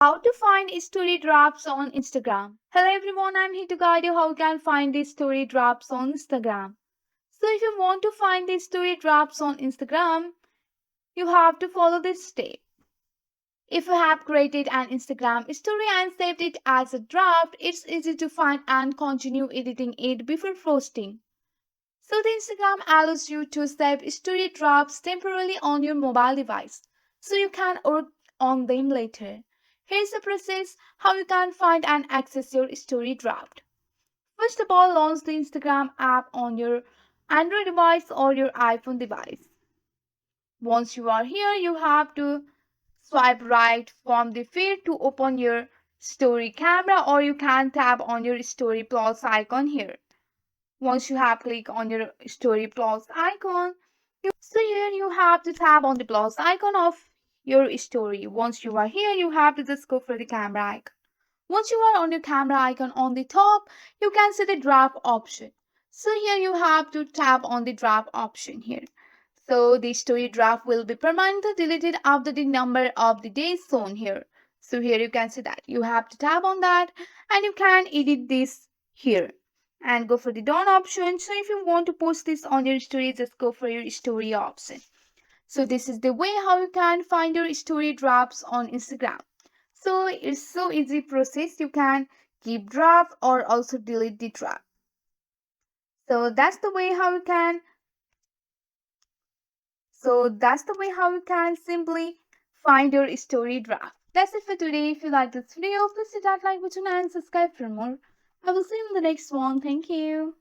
How to find story drafts on Instagram. Hello everyone, I'm here to guide you how you can find these story drafts on Instagram. So if you want to find these story drafts on Instagram, you have to follow this step. If you have created an Instagram story and saved it as a draft, it's easy to find and continue editing it before posting. So the Instagram allows you to save story drafts temporarily on your mobile device so you can work on them later. Here's the process how you can find and access your story draft. First of all, launch the Instagram app on your Android device or your iPhone device. Once you are here, you have to swipe right from the feed to open your story camera, or you can tap on your story plus icon here. Once you have clicked on your story plus icon, so here you have to tap on the plus icon of your story. Once you are here, you have to just go for the camera icon. Once you are on your camera icon on the top, you can see the draft option. So here you have to tap on the draft option here. So the story draft will be permanently deleted after the number of the days shown here. So here you can see that you have to tap on that and you can edit this here and go for the done option. So if you want to post this on your story, just go for your story option. So this is the way how you can find your story drafts on Instagram. So it's so easy process. You can keep draft or also delete the draft. So that's the way how you can simply find your story draft. That's it for today. If you like this video, please hit that like button and subscribe for more. I will see you in the next one. Thank you.